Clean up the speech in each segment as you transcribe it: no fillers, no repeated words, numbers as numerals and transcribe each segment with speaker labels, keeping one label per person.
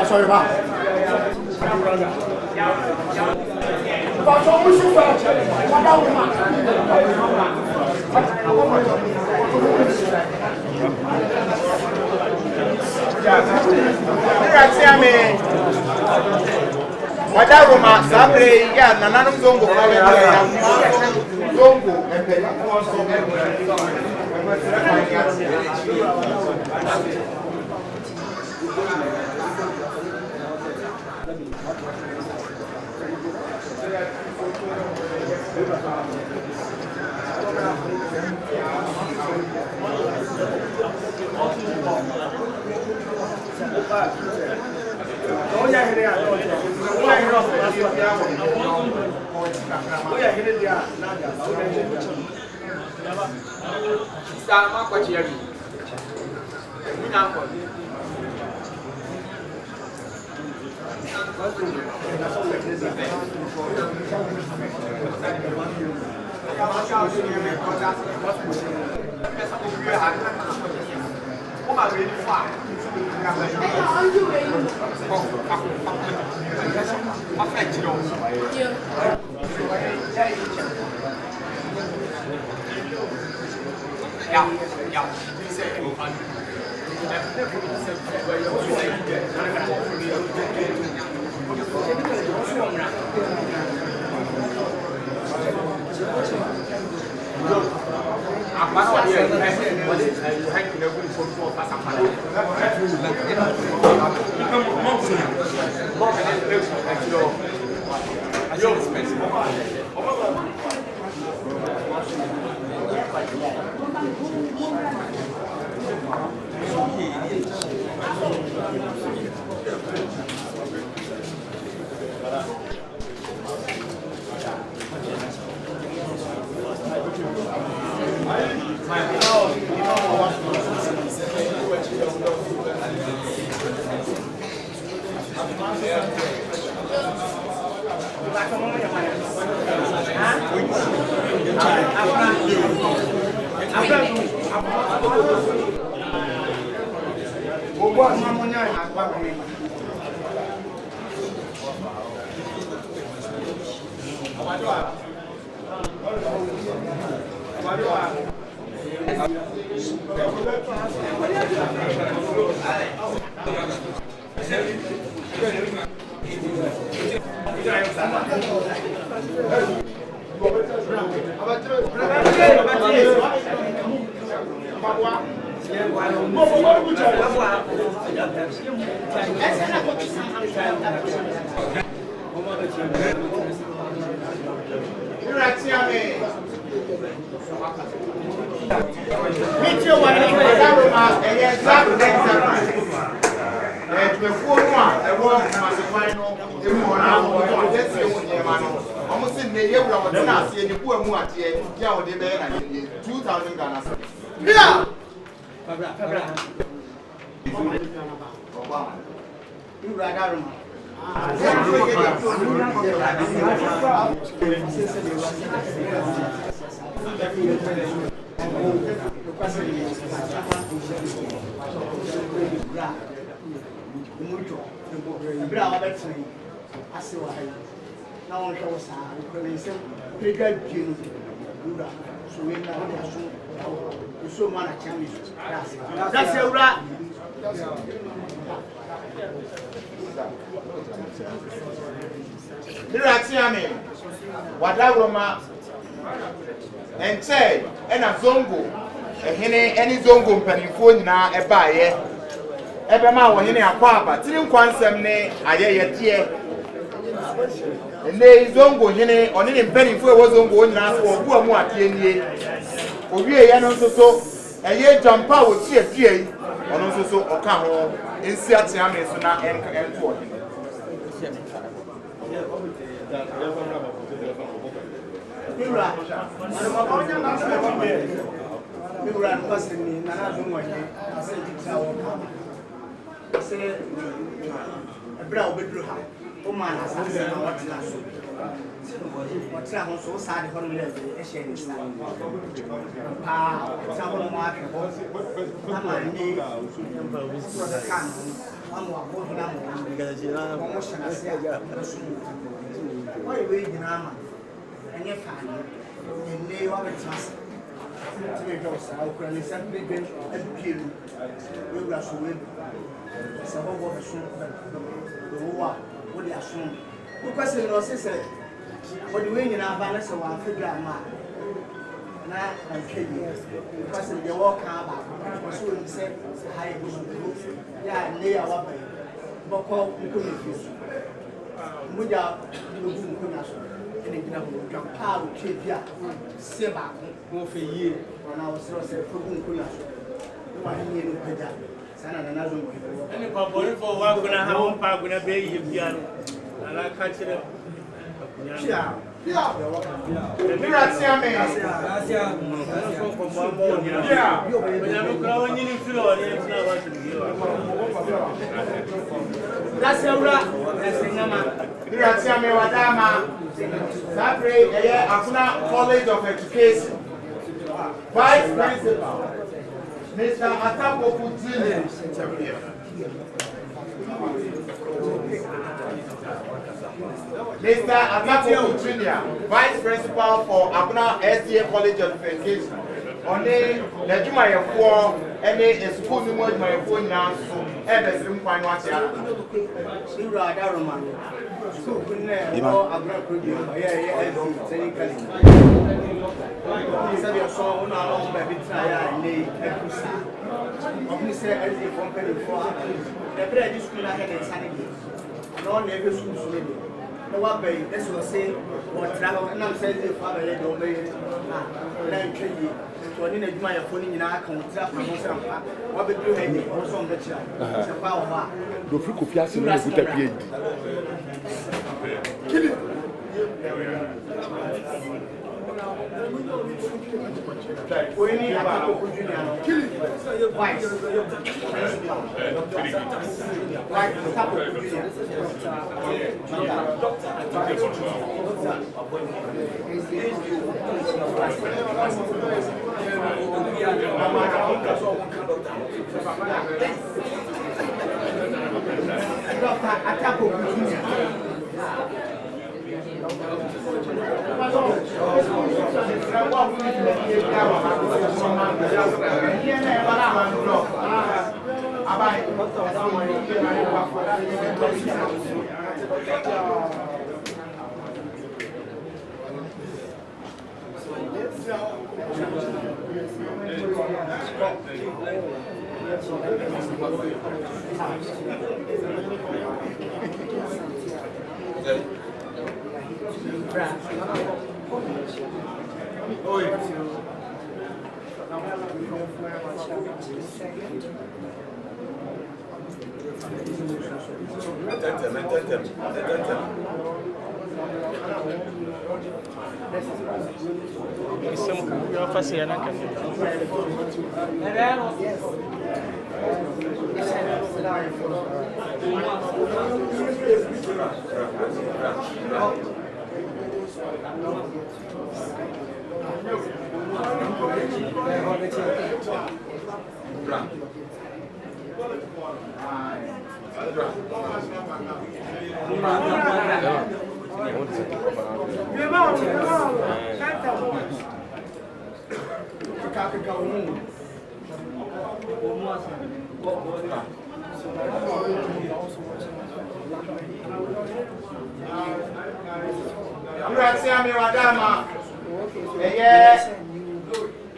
Speaker 1: Sorry, ma. But almost so far. Wadaruma sabre ya Nananom zongo zongo Wadaruma and say, and a zongo, Hene any zongo mpanimfo nyina ebaaye ebema wo hene akwa aba tiri nkwansem ne ayeye tie ene zongo hene oni ne mpanimfo ewo zongo nyina so obu amu atie nie owie ye no nsoso eye jampa wo tie tie ono nsoso oka ho ensi ate ame so na ento hene Mira, Mira, passing Nananom Hene, say a brow bedroom. Oh, man, I said, what's what's that? So sad for me, a shame. Ah, someone market. I'm a knee for the can. I'm walking out because you are promotion. I say, why are you waiting? And your family, and they are a trust. To make us out, and it's a big and kill. We will also win. It's a whole lot of soon. The war, what they are soon. The question was, said, what do we in our balance of our figure? And I'm kidding. The question you walk out, so we said, high bush. Yeah, lay our way. But call we couldn't refuse. Muja, you couldn't. Power Chivia, Seba, go for a year when I was for Kunas. Why you need to pay Sana Nananom. And if I'm going for one, going to have one power, going to be here. And I catch it. Yeah, Agona College of Education, Vice Principal, Mr. Akomfuo. Mr. Akomfuo Jr., Vice Principal for Agona SDA College of Education. Only the Jumayefo and a school in my phone now, and the same point what's here. No one bay, this was say, what travel, and I'm saying, if I let go, baby, to an in my phone in our contract, what would you have also on the child? It's a power. The fruit of Yassin would appear. Kill it. We need Akomfuo Jr. Kill it. Why? Like Akomfuo Jr.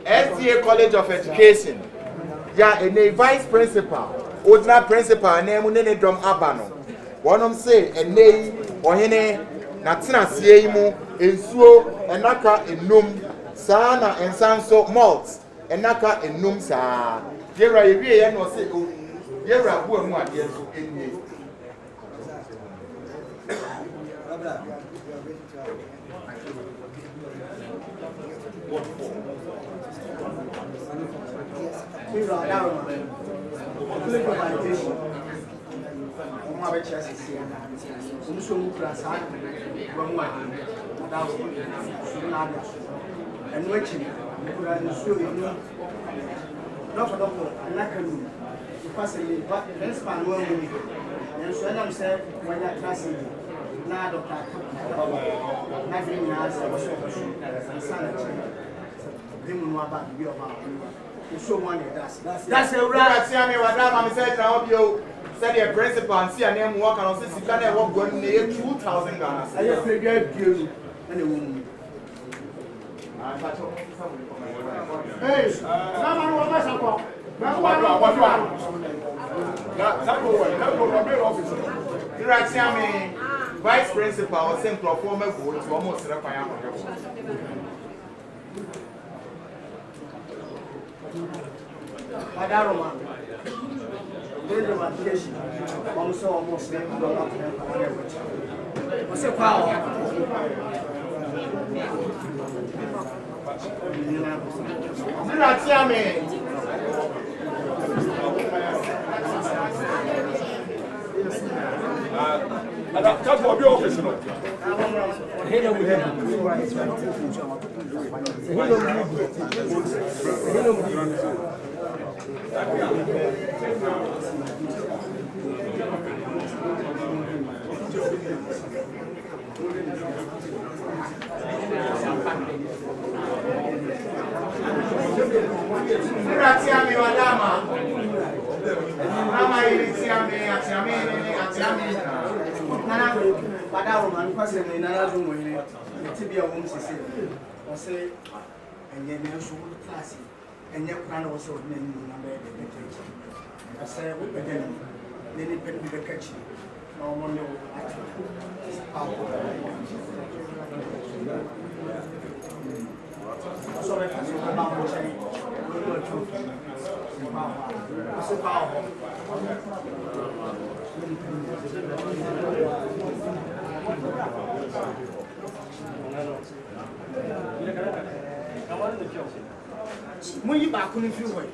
Speaker 1: SDA
Speaker 2: FTA College of Education. Yeah, a vice principal, ordinary principal, name Nene Drum Abano. One of them say, a nay or Hene, Natina Siemu, Ensuo, and Naka in Num, Sana and Sanso malts, and Naka in Num Sa. Yera, you no say, Yera, who am I? Yes, in me. What for?
Speaker 1: That's a right.
Speaker 2: See, I mean, what I'm saying, I hope you said your principal and see a name work and see can I work going near 2,000 Ghana.
Speaker 1: I just figured you and a woman. Hey, someone was my support.
Speaker 2: Right, see, I mean, vice principal or same performer vote to almost a
Speaker 1: Agonaman Hene, education. Also, almost never what's a power?
Speaker 3: That's what your office.
Speaker 1: Agonaman question in Nananom Hene, the Tibia woman say, or say, and then there's one class, and yet plan also name number. I say, we begin, then it can be the catchy. No one know. So I can say, when you back on the freeway,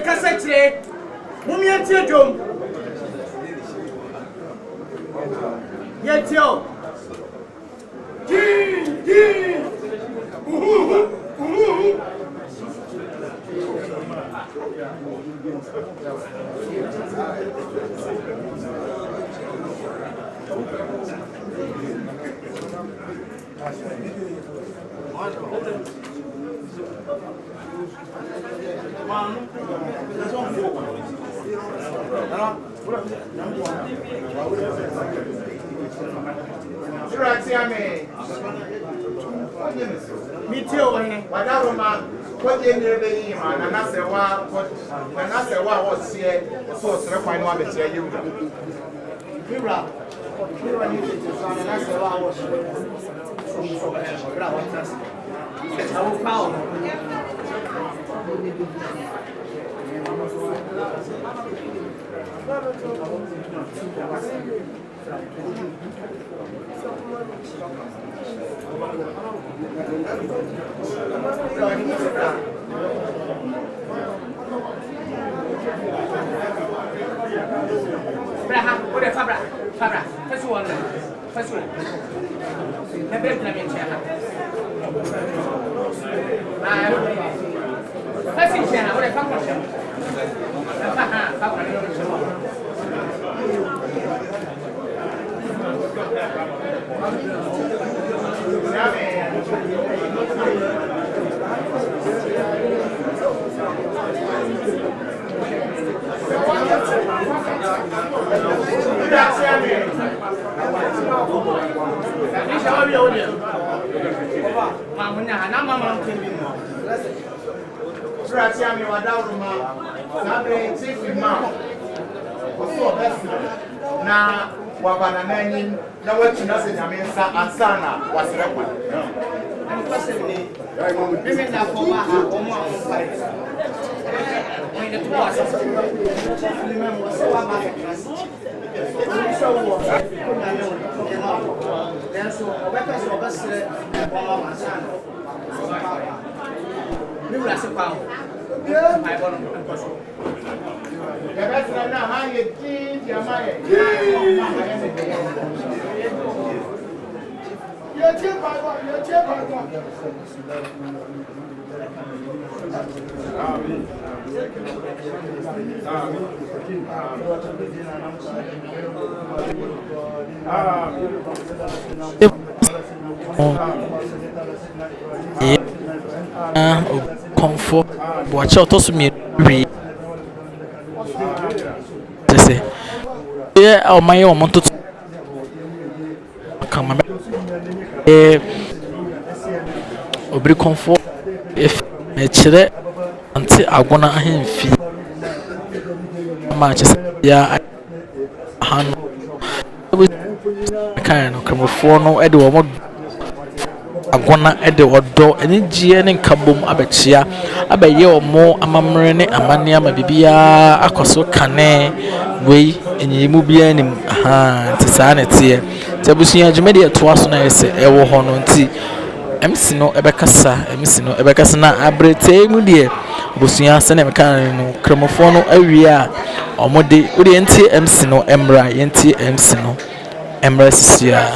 Speaker 1: Cassette, Mummy and Tedum. Yet, yo. Meet you when
Speaker 2: Wadaroma, what you near the man, and I say, what was here, so certain one to tell you.
Speaker 1: Mira, you need to son, and I say, I was I will power.
Speaker 4: Fabra, first one. Never been a chair. First in China, what a function.
Speaker 2: Na wabana nani na wetu nasi nyamensa ansana wasirekwa
Speaker 1: Mimi na koma hakomo amfai. Mwenye tuwa sasa. Nimemwa sawa market. So kuna leo then so obeka so obesre kwa masana. Mimi la sepa. Ai bono nkoso.
Speaker 2: Yabasina na haye ti jamaye.
Speaker 5: Obrikomfuo Boakye otoso mi wi tese ye omaye omonto kama Obrikomfuo if chere anti Agona ahemfi ma chese ya hanu kan no kremofo no e de wo Agona ede odo enigye ne nkabom abechia abaye omo amamre ne amane ama bibia akoso kane wei enyimu bia nim ntisa ne tie tabusia adwumede etoaso na yese ewo ho no nti MC no ebekasa na abrete mu de obusia se ne meka no kremofo no awia omode ode enti MC no emra yenti MC no emra sisia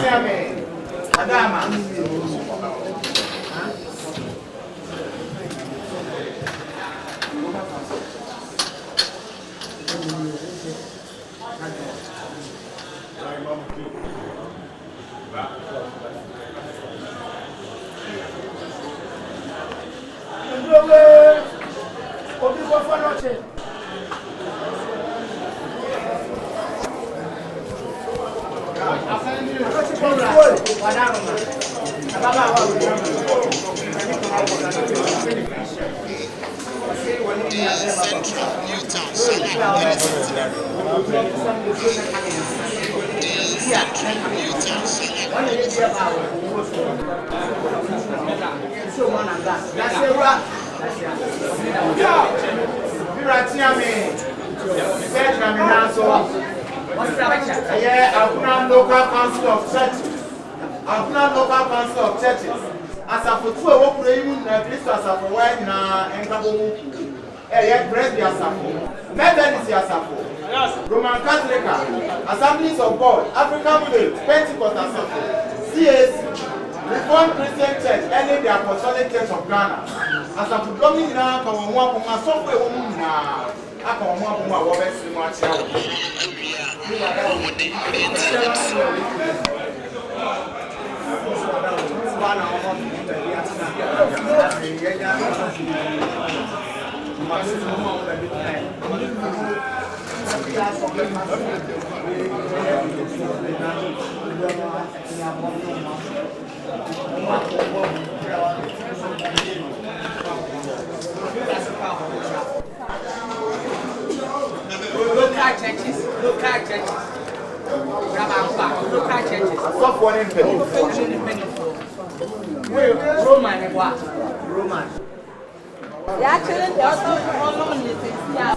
Speaker 2: Agonaman local council of churches. Agonaman local council of churches. As a for two, I work with you na Christ as a for wine na enkabomu. Yet bread be as a for. Methodist as a for. Roman Catholic, Assemblies of God, African Faith, Pentecost as a for. CAC, Reformed Christian Church, any the Apostolic Church of Ghana. As a for coming now, come on, come on, software woman na. I come on, come on, what best you want to.
Speaker 1: Roman.
Speaker 6: Actually, they also on this. Yeah.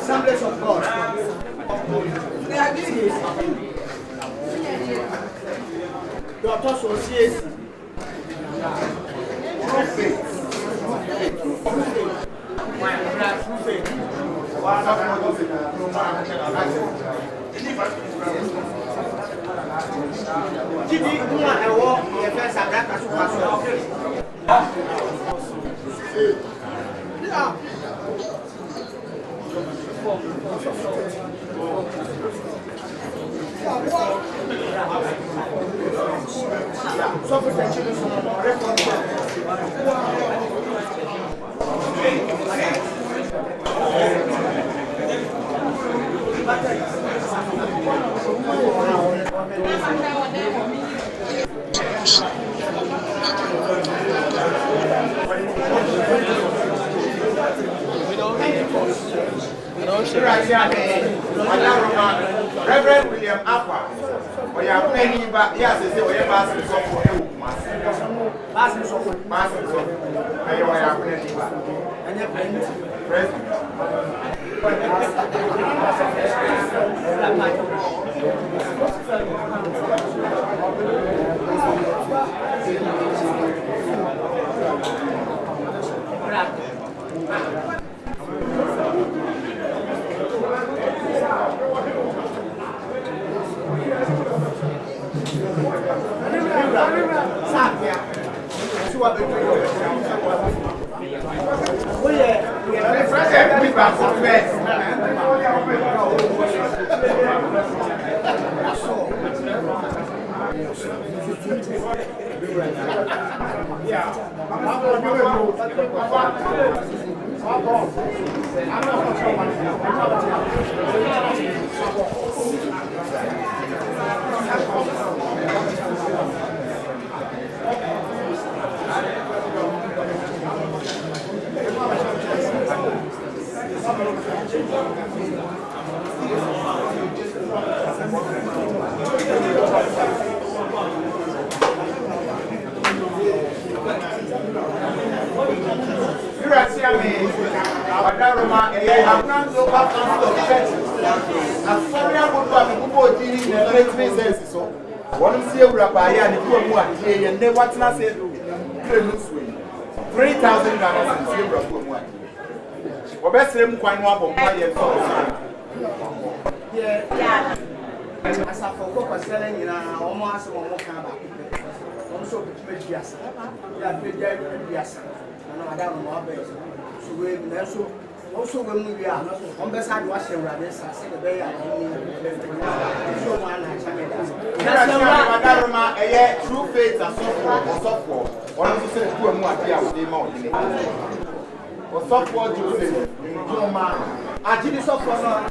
Speaker 1: Assemblies of God. Doctor Association.
Speaker 2: Reverend William Aqua, or your penny, but yes, they were passing so for you. Passing so, and you are penny, and your penny, president. What's not said? 3,000 Ghana cedis. Or best name quite one for 5 years. Yeah. As I forgot selling in almost one more camera. Also, yes. Yes. And I don't know base. So we also when we are on the side washing rabbits, I said the bay and so one I true faith and software. One of the said to a more or software to say, I did software.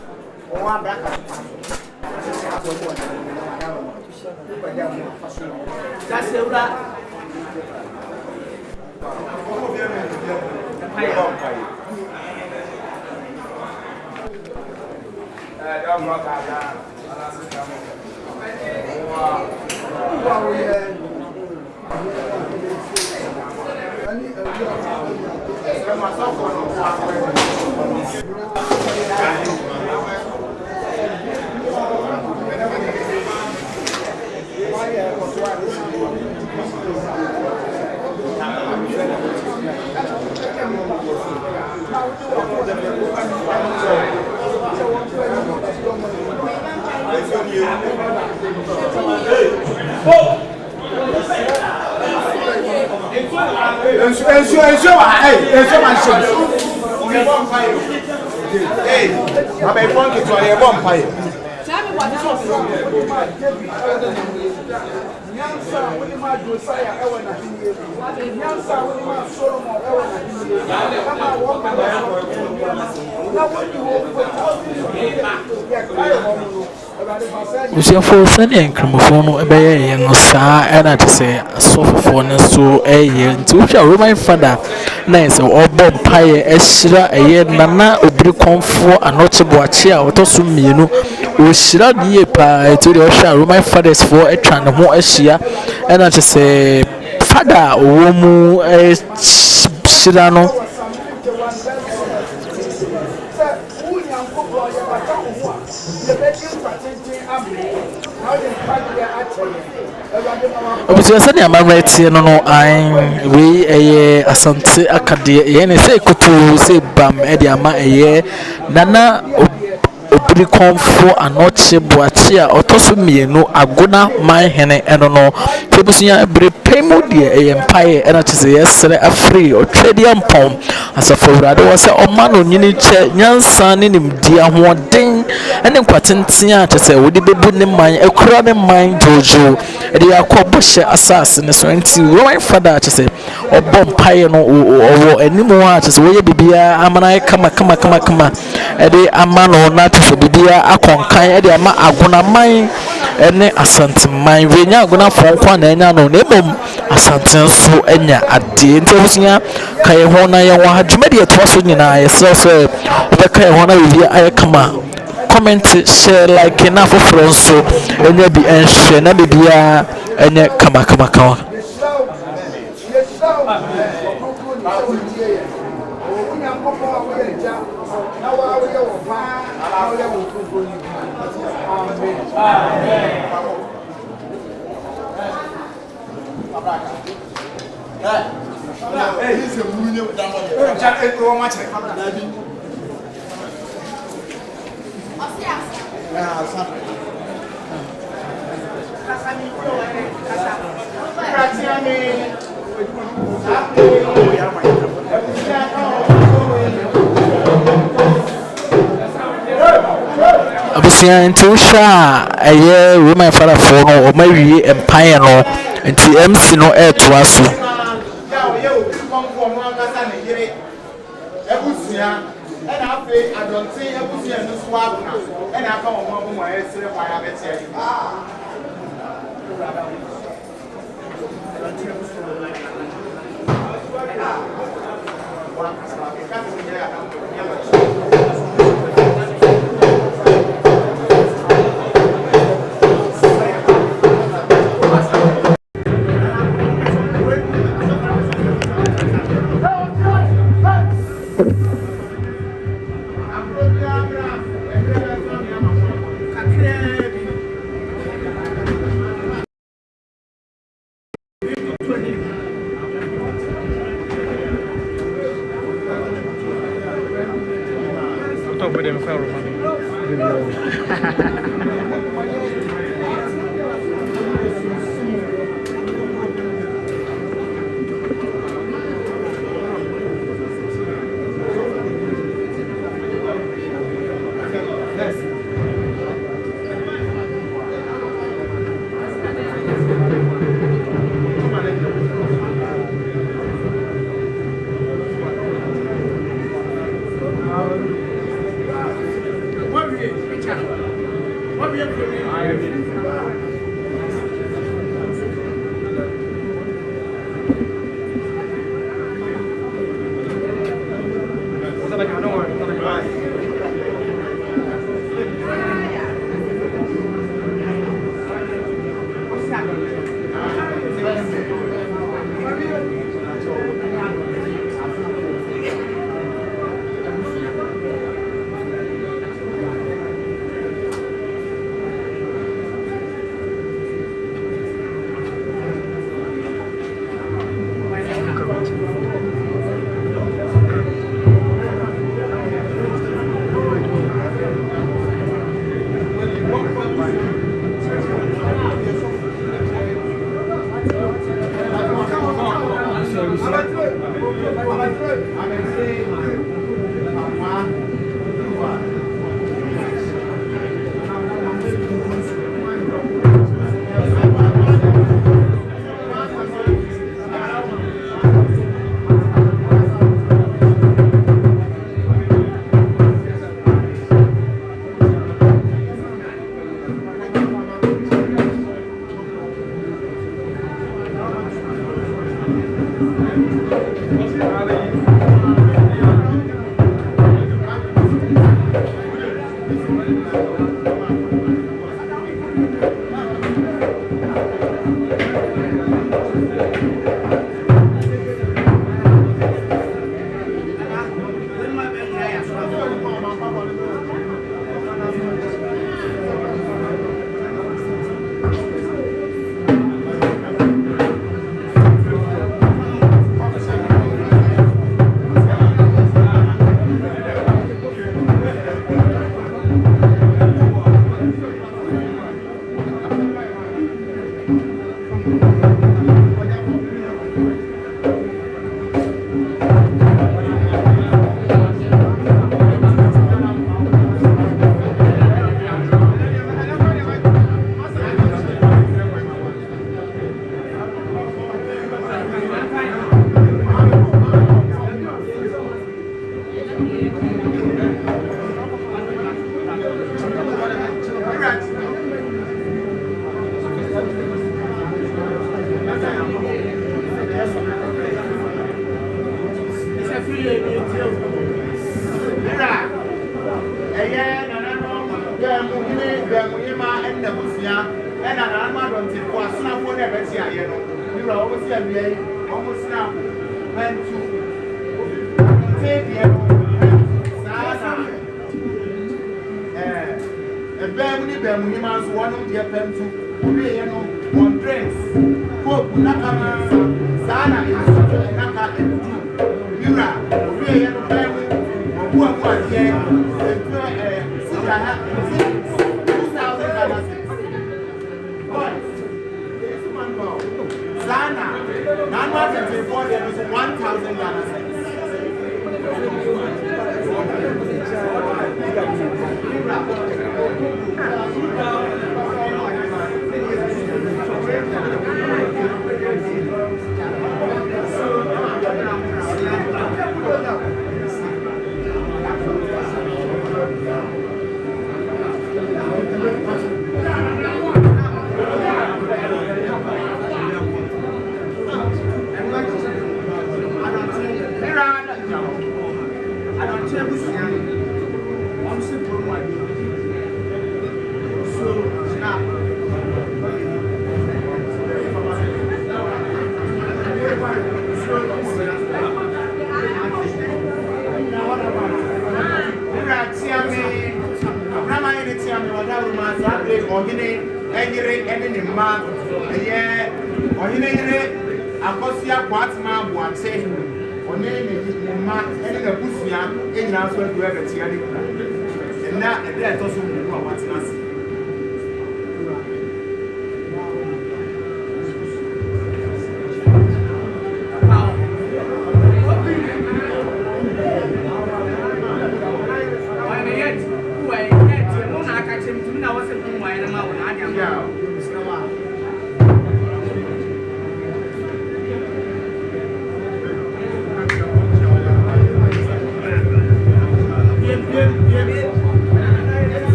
Speaker 5: Usiafo sani nkromofo no ebeye ye no saa era te se asofofo ne so eye nti wo hwa Roman father na ese obo mpaye ehira eye nana Obrikomfuo Anokye Boakye a otoso mienu o hira die pa eti de wo hwa Roman fathers for etwa ne ho ahia era te se father owo mu hira no Obusia sani amamreti no no an we eye asante akade ye ne say kutu say bam e de ama eye nana Obrikomfuo Anokye Boakye a otoso mienu Agonaman Hene eno no tebusunya bre pemu de eye mpaye ena chese yesere afri otwediam pom asafowrade wo se omano nyini che nyansa ne nimdi ahoden ene kwatenten a chese wodi bebu ne man ekura ne man jojo ede yakobo hye asase ne so enti Roman father chese obom mpaye no owo animu a chese wo ye bibia amana kama ede amano na so bibia akonkan e de ama Agonaman ene asanteman wenya Agona fonkwa na enya no nemom asanten so enya ade enti obusunya kai ho na ye wa hadwuma de to so nyina ye so be kai ho na bibia aye kama comment share like na foforo so enya bi enhwe na bibia enya kama
Speaker 2: He's a munyo with that
Speaker 5: abusia nti hwa eye Roman father for no o mawie empire no nti MC no to aso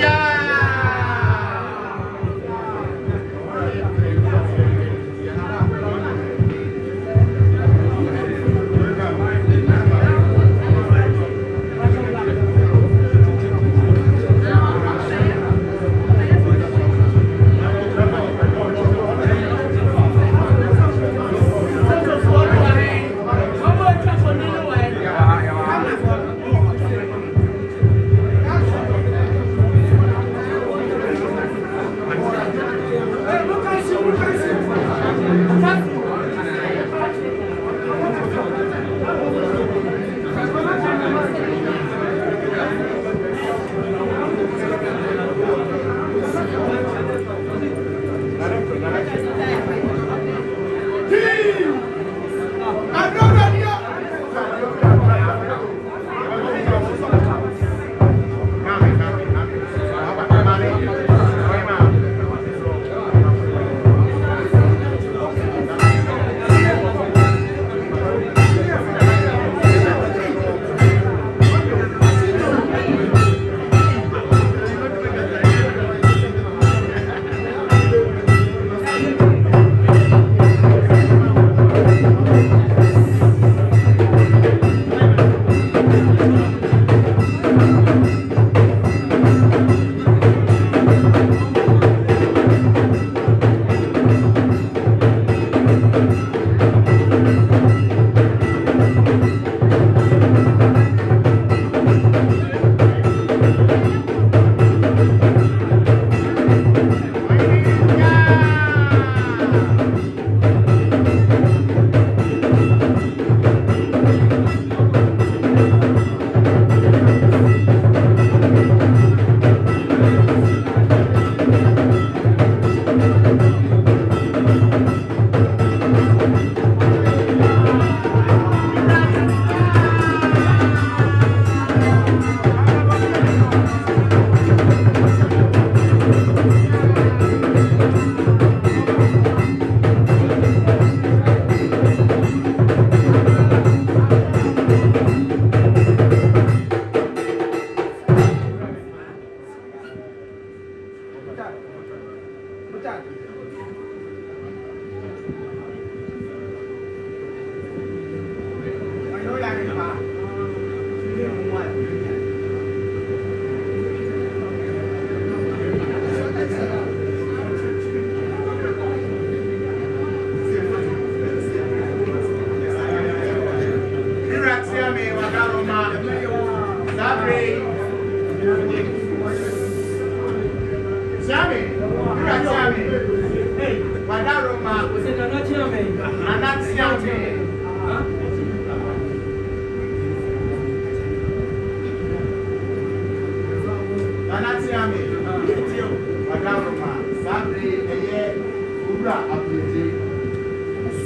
Speaker 2: Yeah.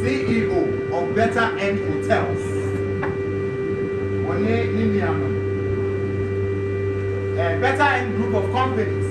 Speaker 2: CEO of Better End Hotels. Better End Group of Companies.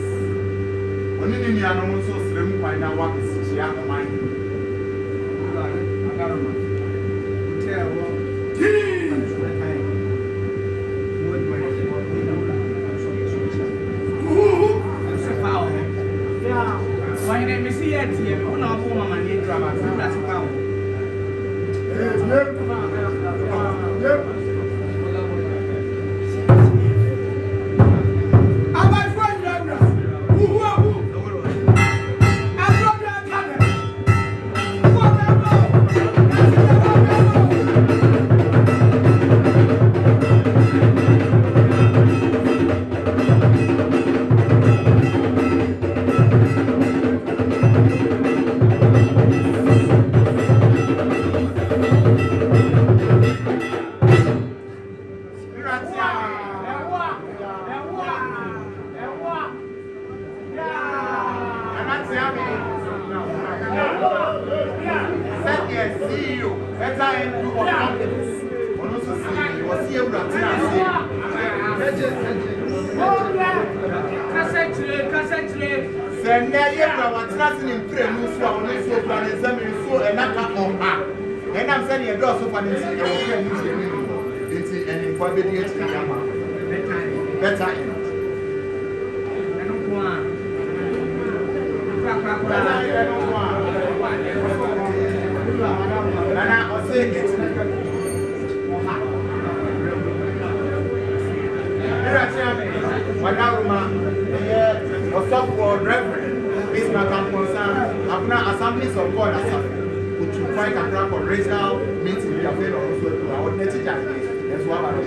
Speaker 2: Assemblies of God to fight a crap for regional meeting. We are failed also to our nature. That's why I'm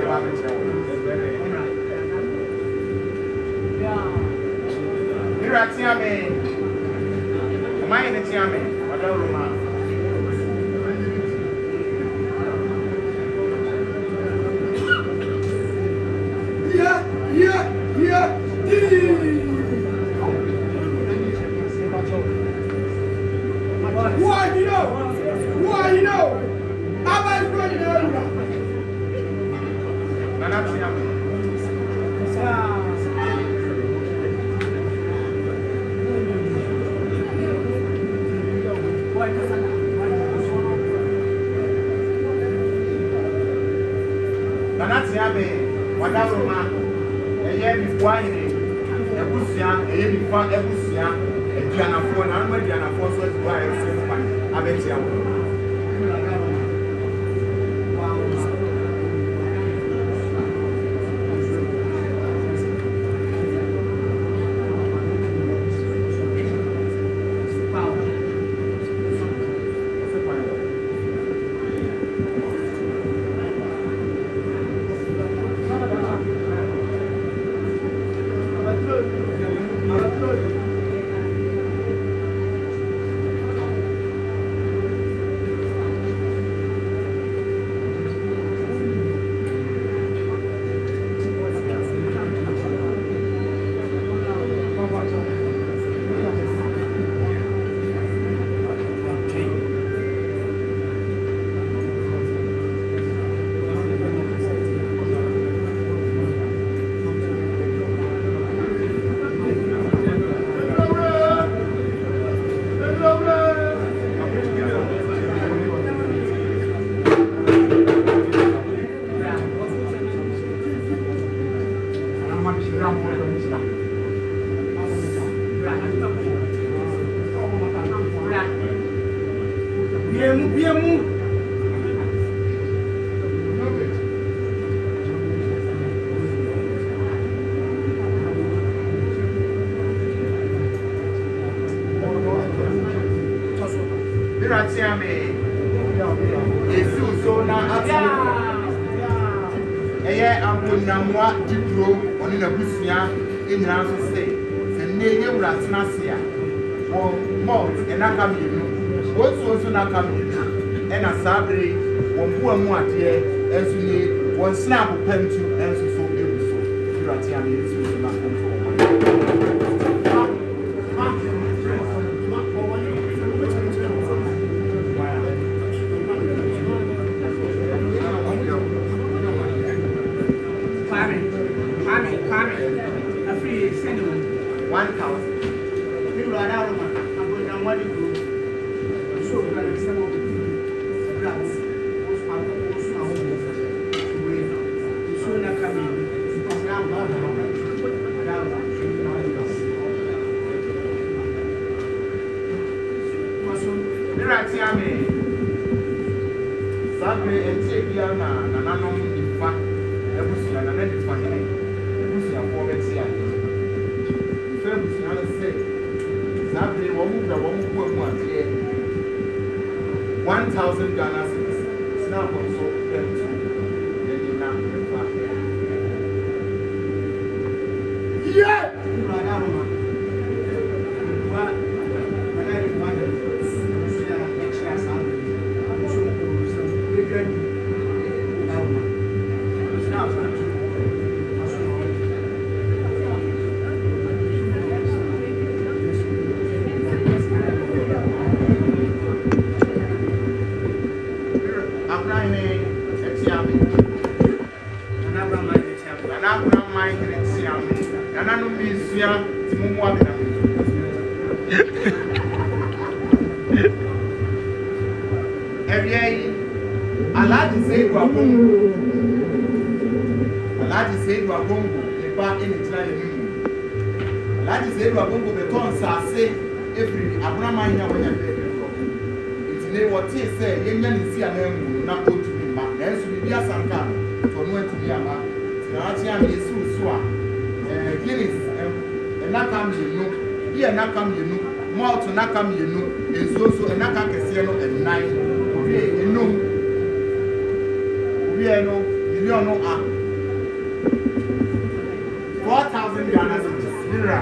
Speaker 1: Biemu.
Speaker 2: Miratiame. Jesus so na ati. Eye Agonaman Dipro oni na busua enyina so se ne ye wura tena se a won malt enaka mienu so na ka mienu ena sabre won buo mu ade enso ni won snap pantu enso so ebu so Miratiame Jesus so na Akomfuo Sabe entia na nananom nifa ebusia na nifa hene ebusia ko betia fe ebusia na se sabe wo mu bra wo mu ko mu ate 1000 Ghana cedis snap on so pent then na nifa yeah Nananom Hene timumu abena Ebiai Alaji Seidu Agongo nipa enitira yenu Alaji Seidu Agongo beton sase every Agonaman Hene wanya bebe itine wote se yenya nisi anemu na otumi ma na enso bibia sanka to no atumi ama na ati am yesu so a Guinness enaka mienu ye enaka mienu malt enaka mienu ezozo enaka kese no ennan obi enum obi eno million no a 4,000 Ghana cedis lira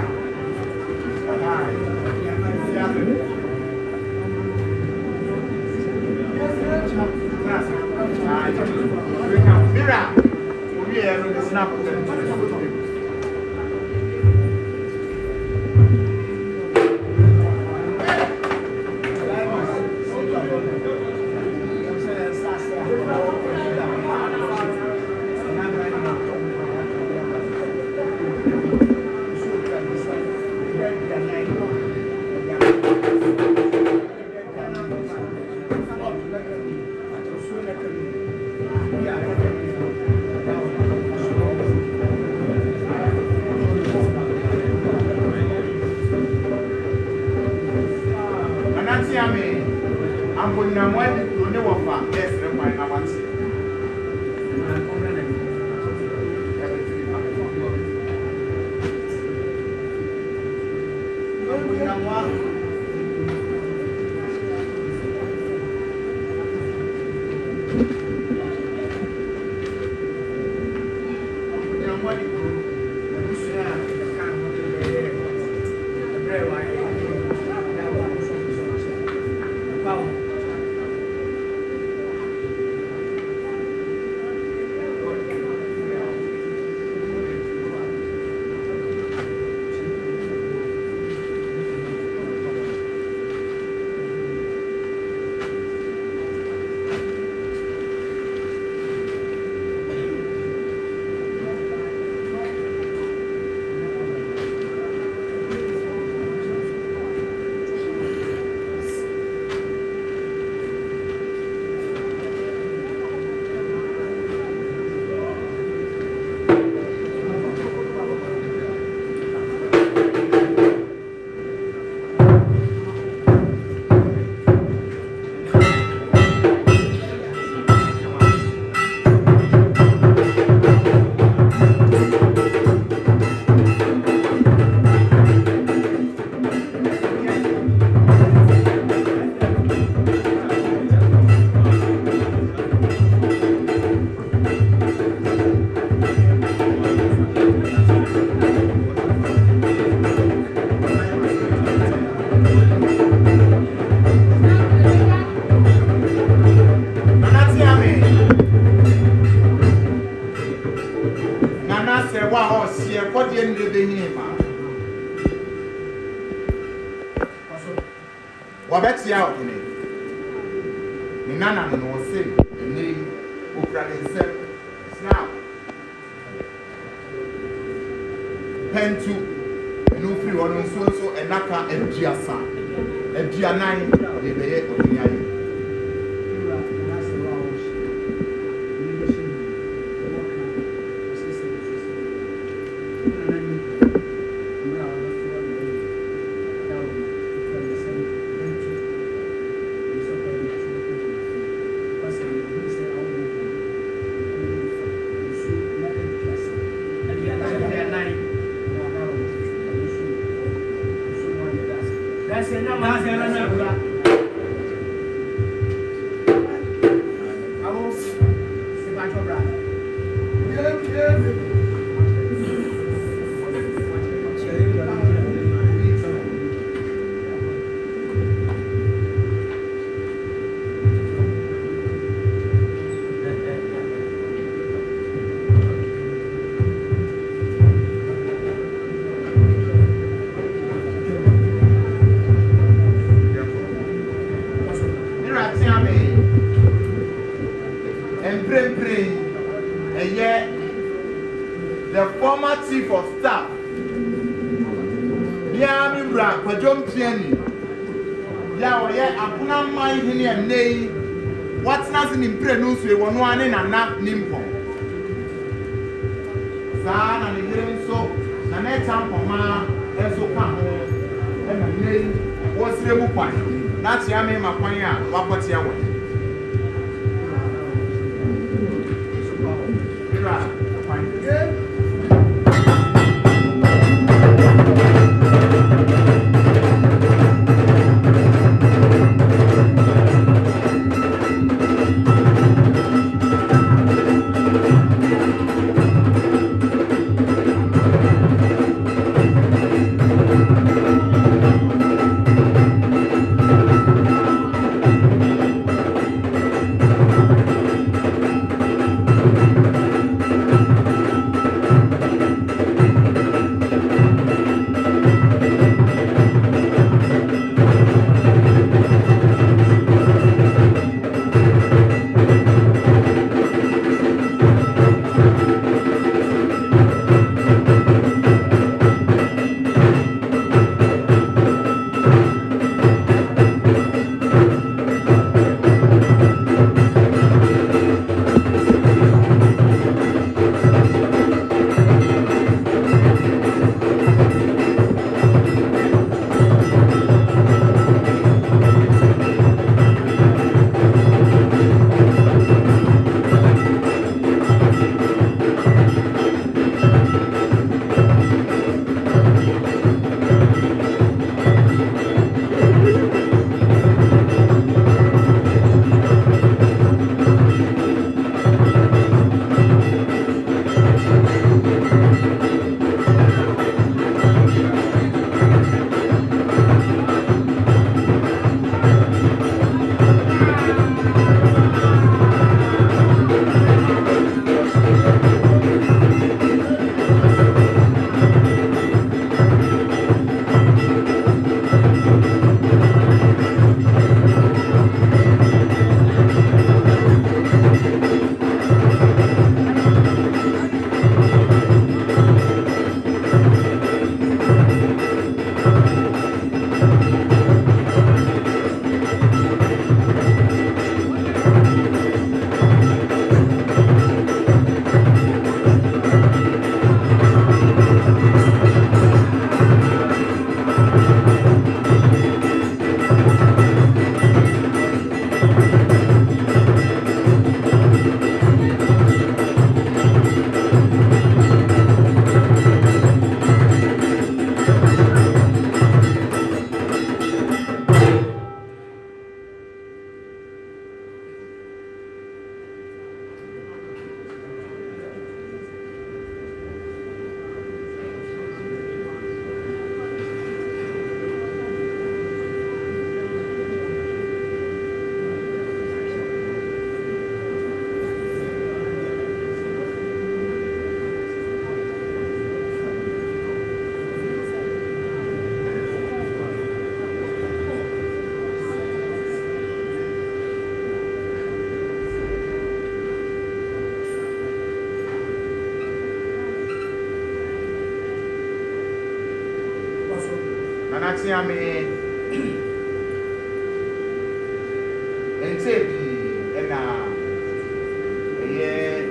Speaker 2: mira obi eno the snap Agonaman Dipro ne wofa esre kwan na wate wabetia Ohene ni nana no no say ni okra ne nsem snap pentu no free one so enaka eduasa eduanan de beye Ohene aye the former chief of staff Yami Bra Kwajom Tieni Yawoye Agonaman Hene Nei what's nothing in pre news we won one in a nap nimpo San and the so the next time for ma eso come and the name was Rebu Kwan that's Yami Makwanya Wapatia one. Nanati ame entebi ena eye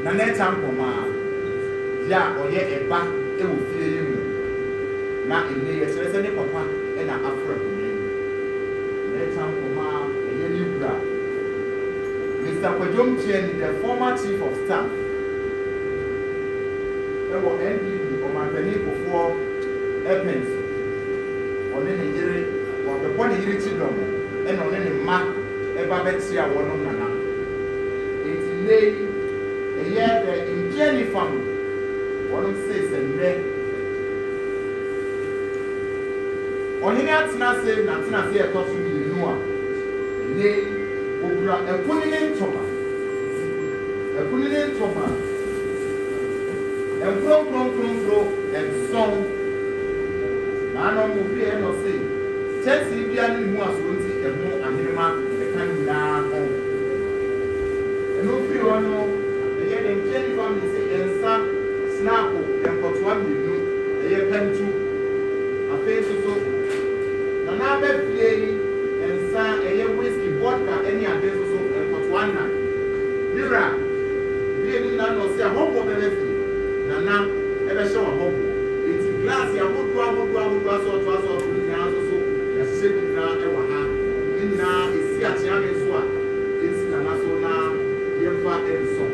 Speaker 2: naneta mpoma ya oye eba ewo fie yimu na ene ye sere ne papa ena afra kunye naneta mpoma eye libra Mr. Kwejom Chien, the former chief of staff ewo NDP Obrikomfuo for Evans one Nigeria one the one yiri chidom and one ne ma eba betia wono nana enti nei eye the Indian family one says and Only atina say na tina say e to so bi nu a nei obura ekunine ntoma Enkro and song Nananom Akomfuo no say Chelsea bia ni hu asonti emu ahenema e kan na ho eno fi ono e ye den keni family say ensa snap enkotoa minu e ye pentu afeso so na na be fie ensa e ye whiskey vodka any adeso so enkotoa na mira bia ni na no say hobo be be Nana, ebe show a hobo. It's glass ya hobo so ni aso so. Ya shebi na ewa ha. Ina isi atiame so a. Isi na so na yemfa enso.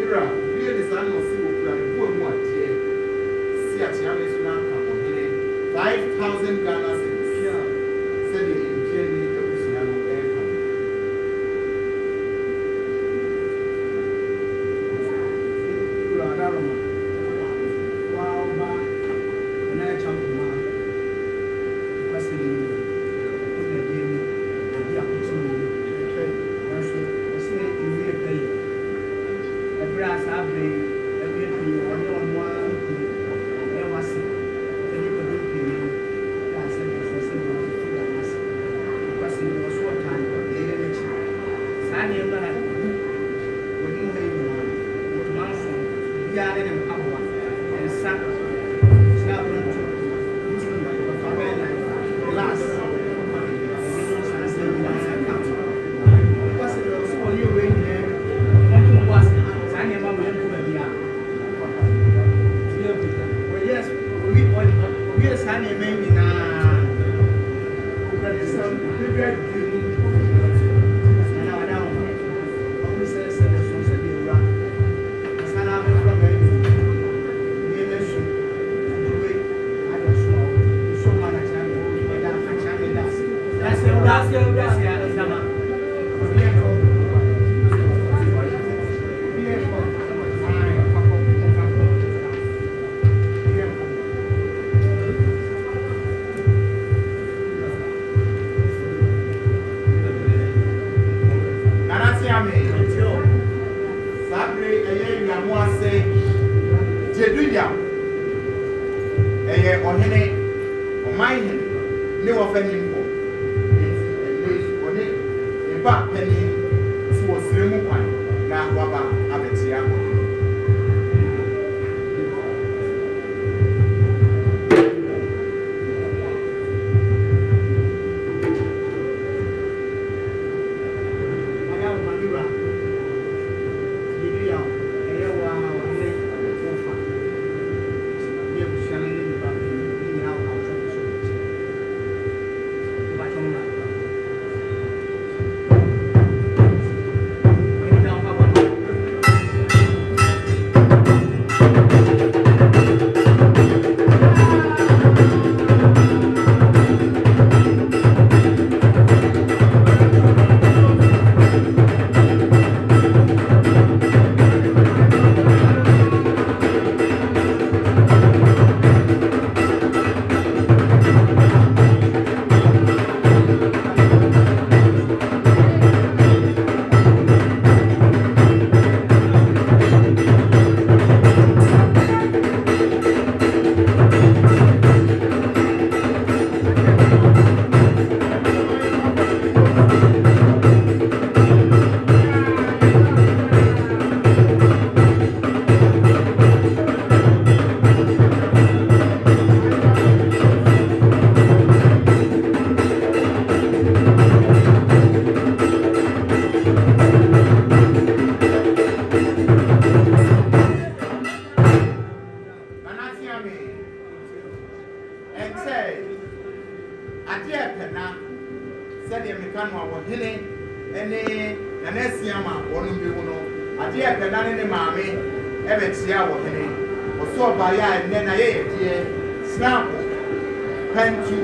Speaker 2: Ira, bia ni san no si wo kula ni ko mu atie. Si atiame so na ka Hene 5,000 Ghana cedis. Said the Indian ni ebusia no eka. Nanasiame. And say, I dear Pena, said the American one, Hene, and Nanasiama, one of you know. I dear Pena in the mammy, ever see our Hene, or so by and then I dear snap, pen to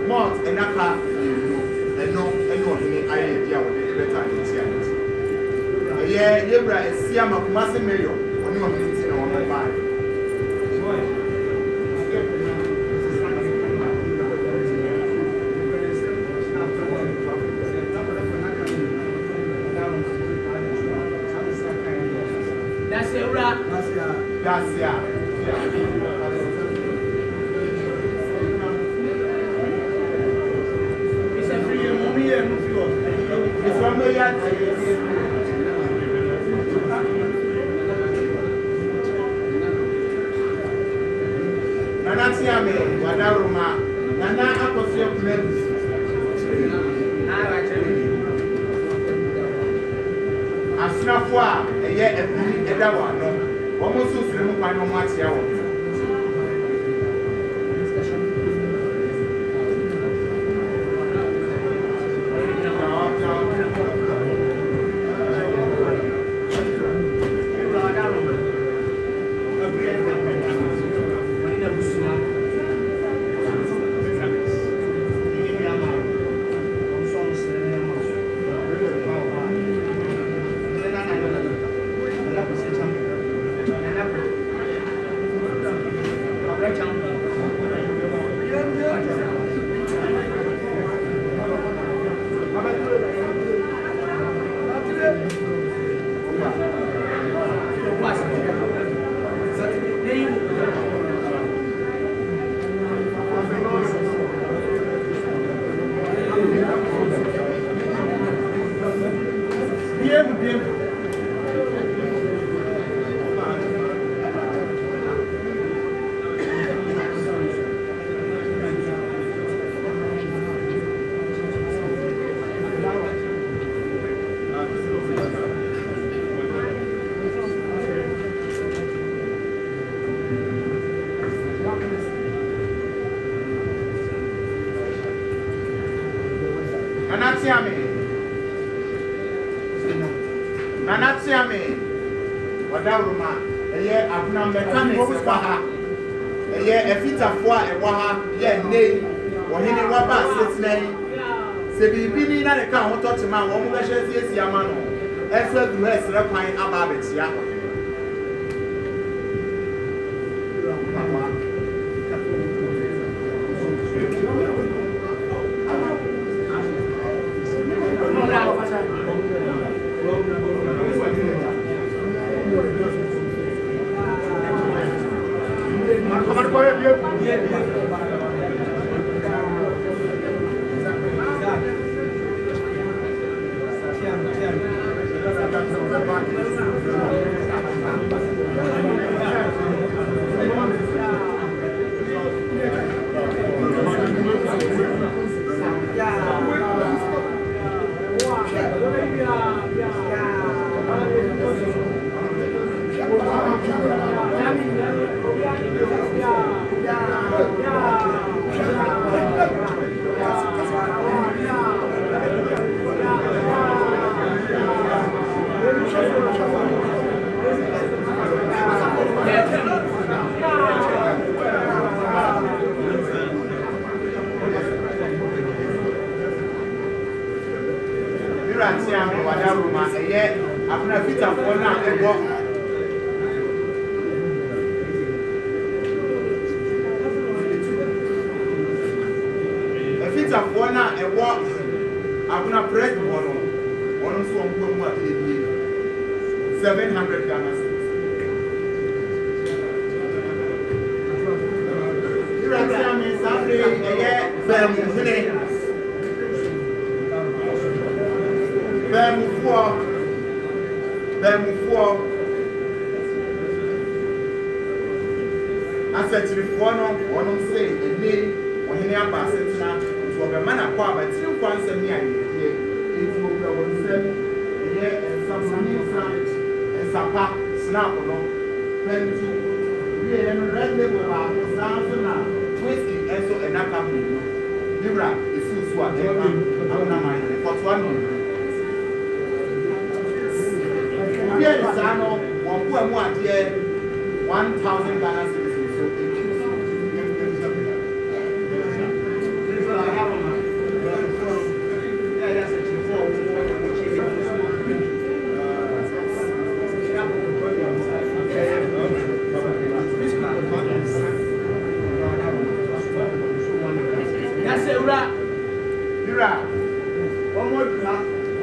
Speaker 2: mount and naka, and no, Hene, I dear with the better in Sianet. Yeah, Yebra is Siama Kumasi Mayo, or no minutes in our mind. Gracias. It's a free movie and it's from the yard. Nanasiame, Wadaruma, Nana Akomfuo Plebs. Asnafo a eye ebiri edawa no omo so suru mu kwan no atia wo Nanasiame, Wadaruma, eye abuna mechanics waha, eye efita foa ewaha, ye nei, Hene waba setnei. Se bibini na ne ka ho tochema wo mo behye siesie ama no. Efe du esre kwan aba abetia. Agona press one so on 700 Ghana cedis. Iratiame Sabre eye Bemufuo asetirifo no wonom say ene Hene abasetina so be mana kwa abatiri kwansem ni ayedie etu obra wonsem eye samsoni frank esapa snap no pentu we no red label ba come. Libra is so what they come. Agonaman Hene. For 1 million. Here is Ano. One poor one here. 1,000 Ghana citizens. So one more drop.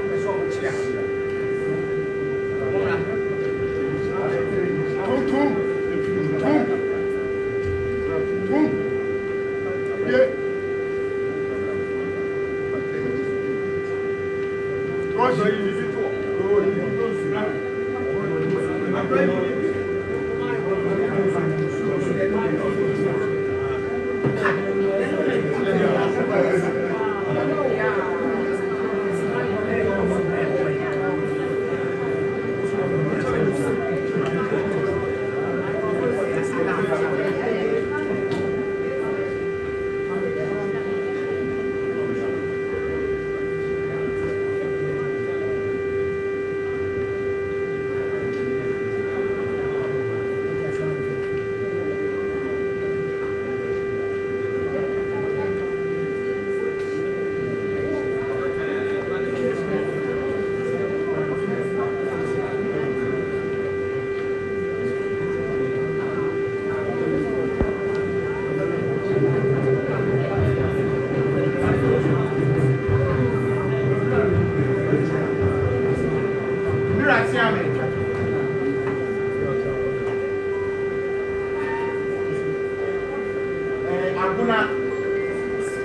Speaker 2: Agona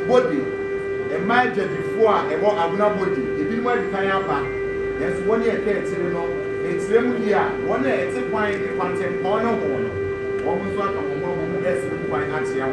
Speaker 2: body, a major before a more Agona body, if you want to carry up, there's 1 year it's Remudia, 1 year it's a point in content corner one. Almost like a woman who has quite axial.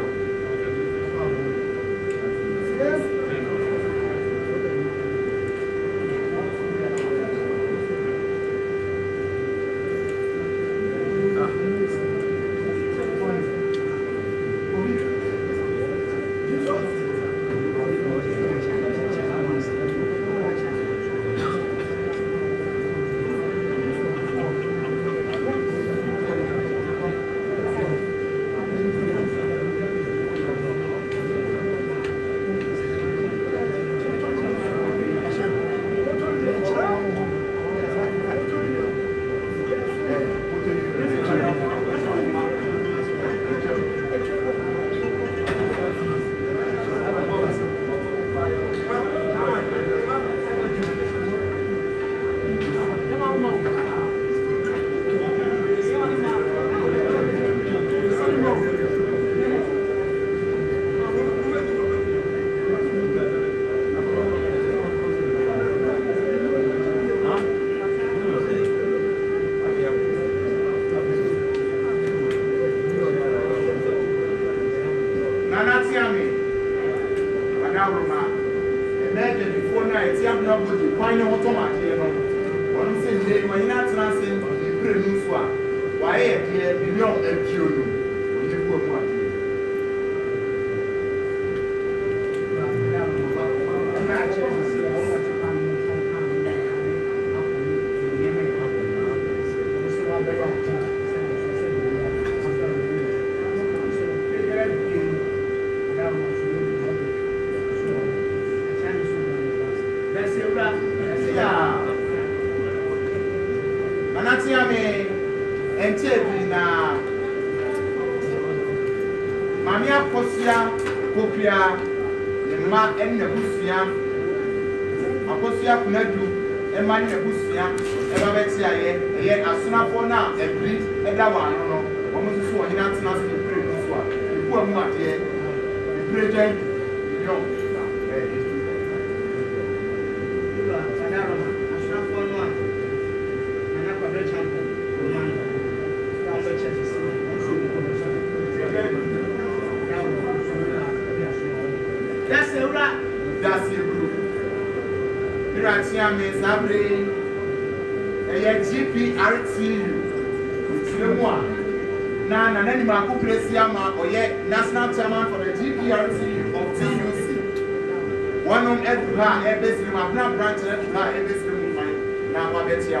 Speaker 2: na Nananom Akomfuo oye national chairman for the GPRC of TUC. One on Edha, Ebeslim, Abna branch, Edha, Ebeslim, now Wabetia.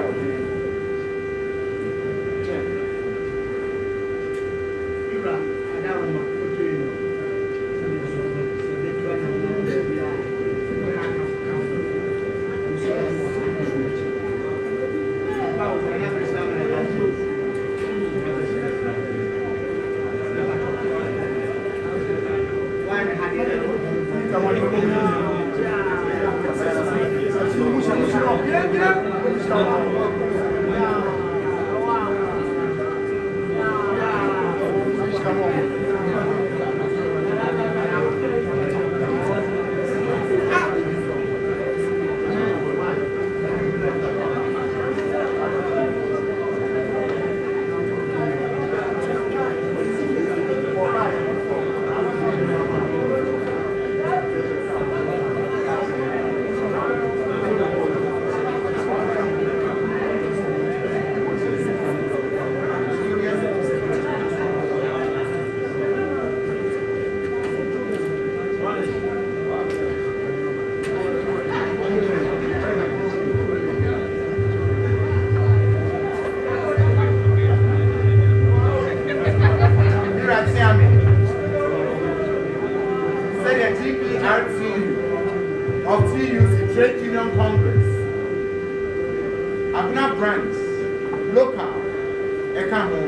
Speaker 2: Agona branch local eka ho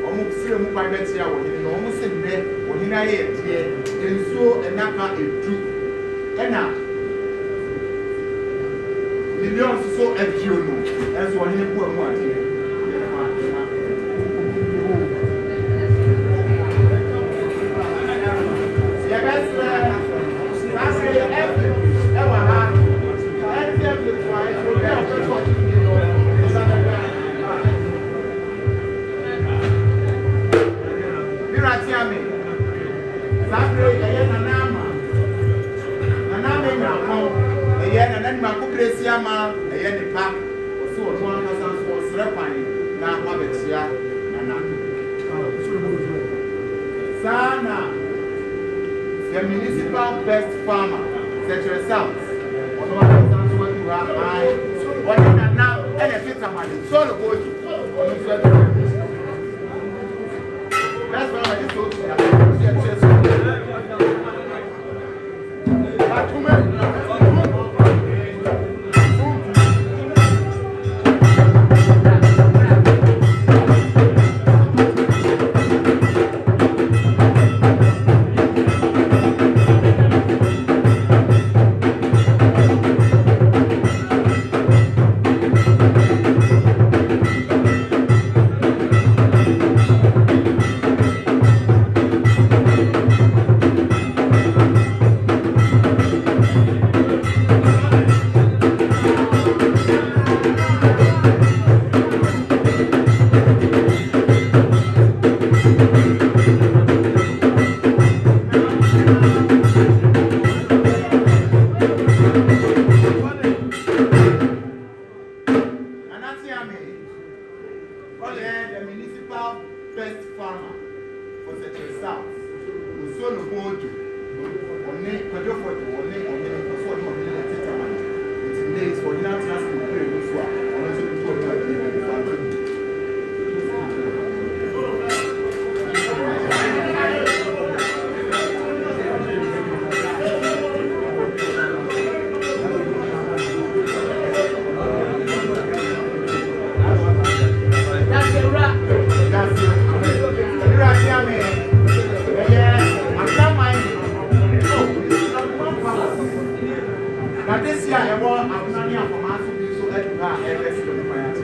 Speaker 2: omo sire mu kwa betia wo hini no omo se nde wo hini aye tie ensuo enaka edu ena millions so edu no enso wo hini ku amu ade ya guys last year ewa ha Nananom Akomfuo ma eye nipa oso ono anasa so sere kwan na abetia nana sana the municipal best farmer Central South ono anasa so what you have high what nana ene fita mali solo boji ono so that's why I just told you the municipal best farmer for Central South. So no bojo. Only for it's days for not to pray with swap. This year, I want Agonaman Hene so that you have everything in my hands.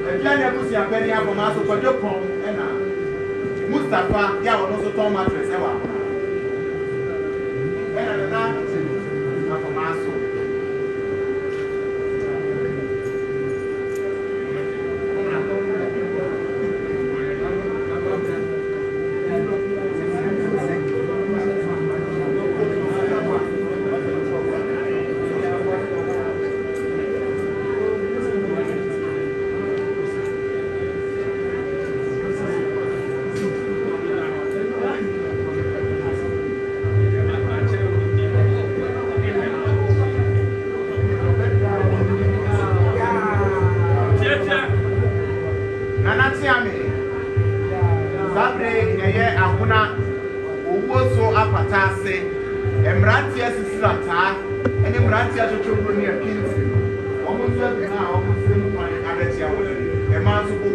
Speaker 2: Again, I see a penny from us for your prom and Mustafa, yeah, also Thomas, Sabre yeye Agona owo so apata ase emrantia sisirata ene emrantia twotwo ni akinti omo so na omo se mu pan abetia wo e ma so bo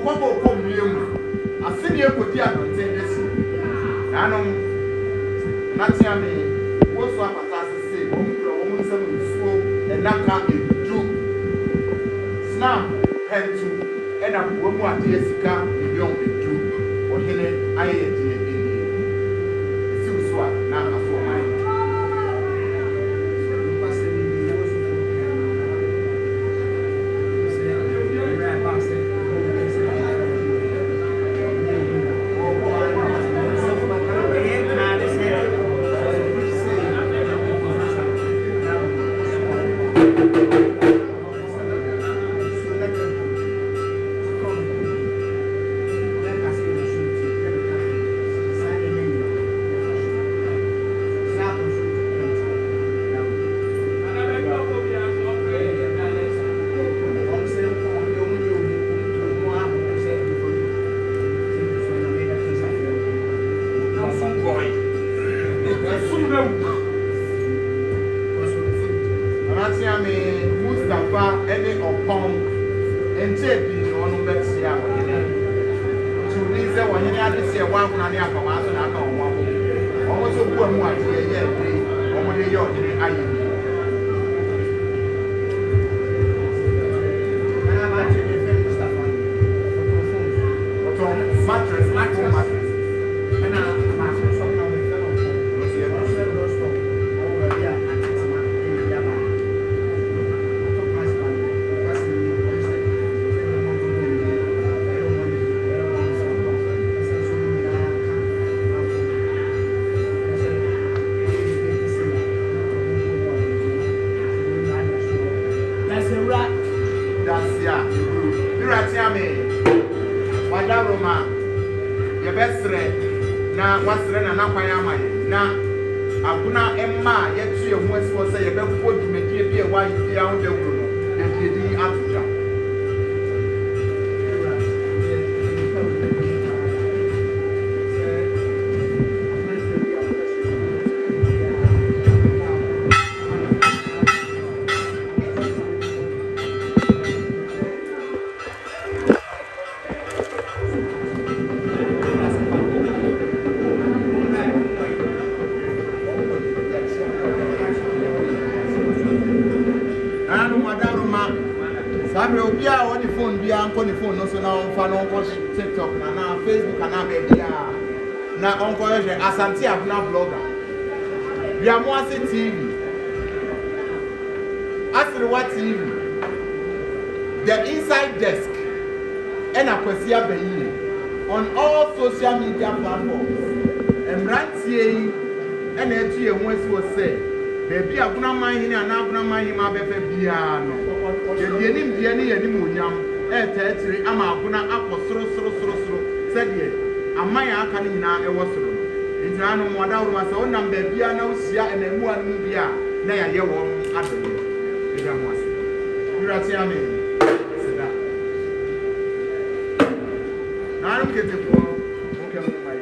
Speaker 2: papa come you. I see you put the other thing this. Nanom Natiame was what I say, woman some school and not come do. Snap head to and I'm one more Jessica, you don't do. Or Hene, I ain't still swap now for mine. TikTok na Facebook na baby na onko ye Asante Agona blogger Biamoase TV Asrewa TV The Inside Desk and Akwasia Beyi on all social media platforms Emrantie and etie wonsi wo say baby Agonaman Hene and Agonaman Hene abefe bia no ye nim die ne ye nim onyam etetiri ama Agona akosoro said ye amaya aka ni nyina ewo soro no ntina no mo da woro so nam ba bia na usia enemu anu bia na ya ye wo adoni bia mo ase urati ame seda na ru kete ko mo ke mo mai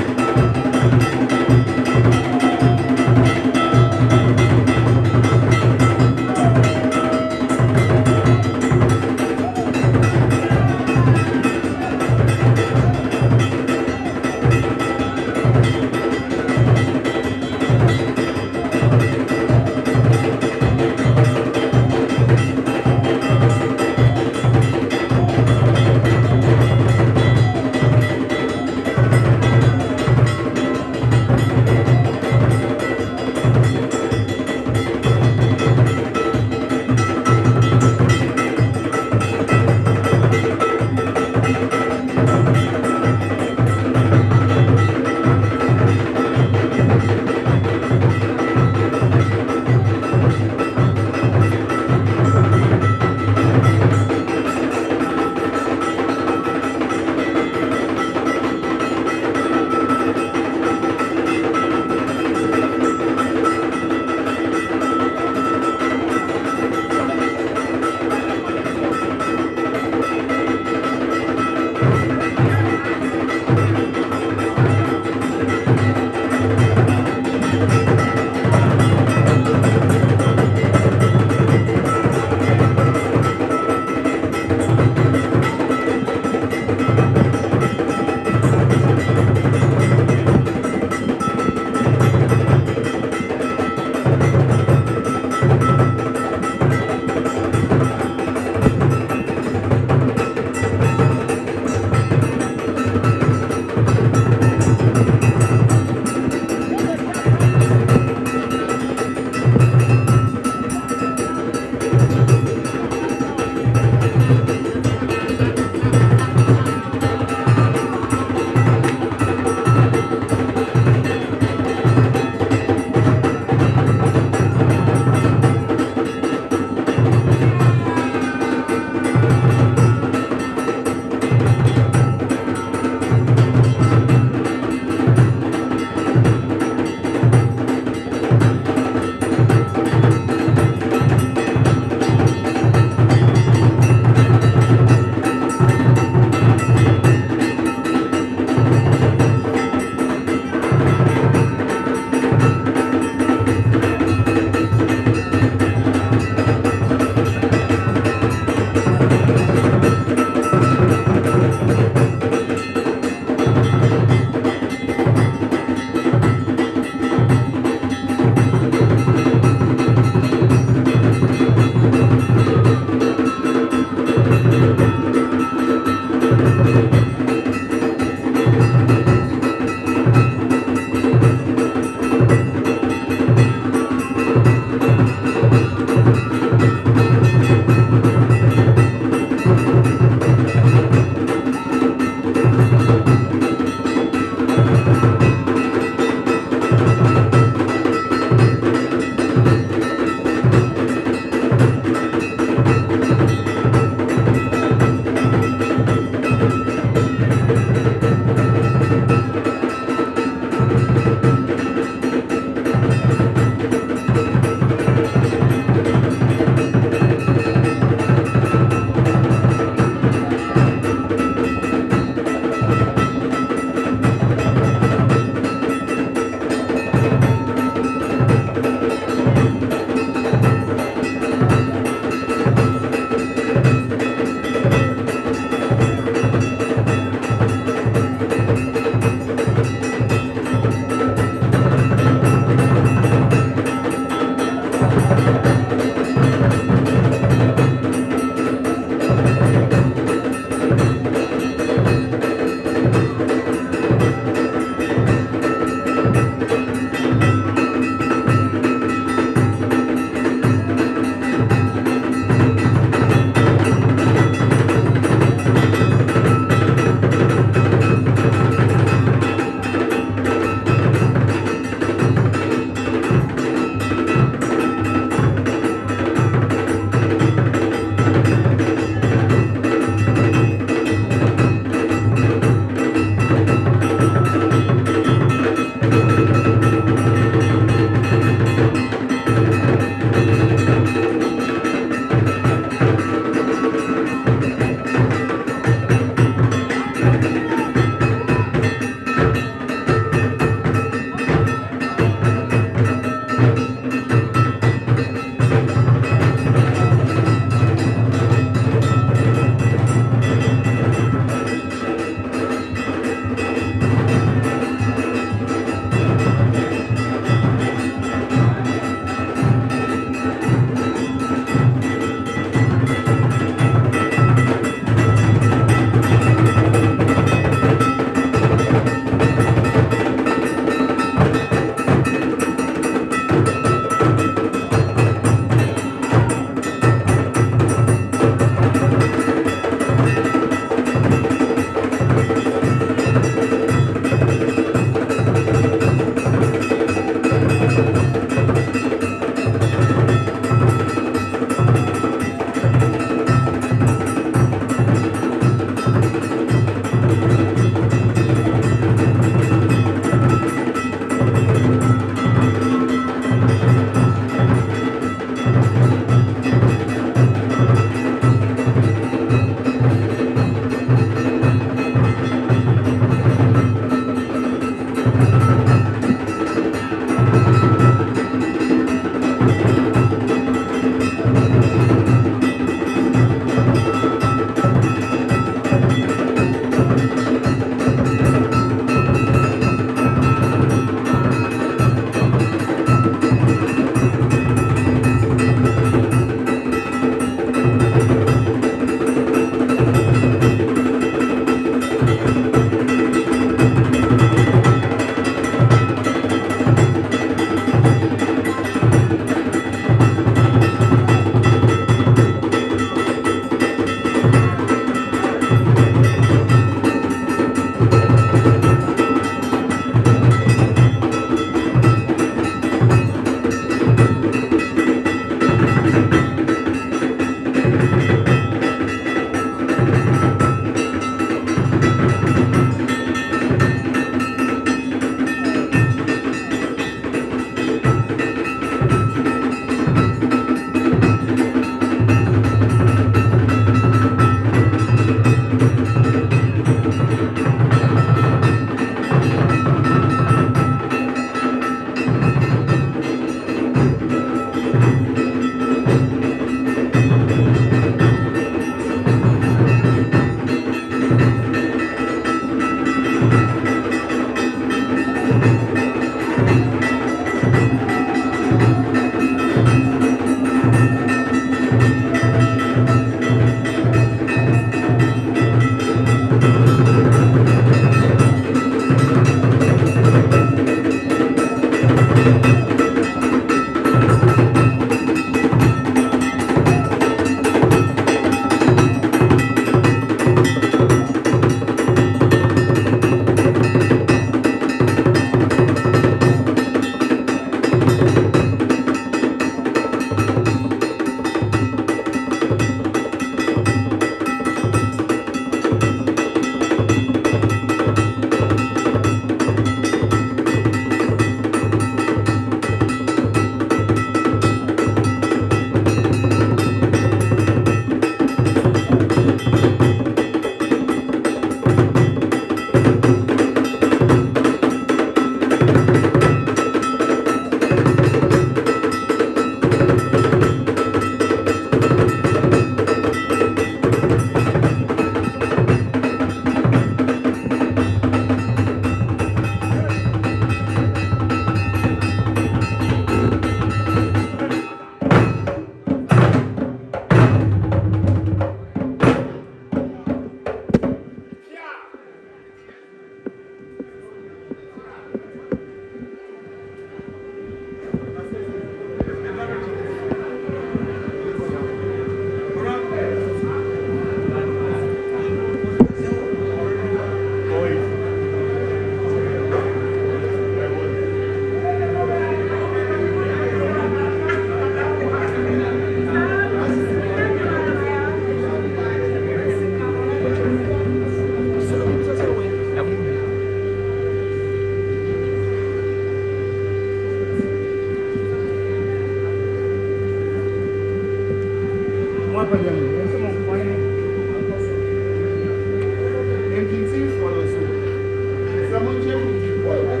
Speaker 2: follow suit. Someone check with you.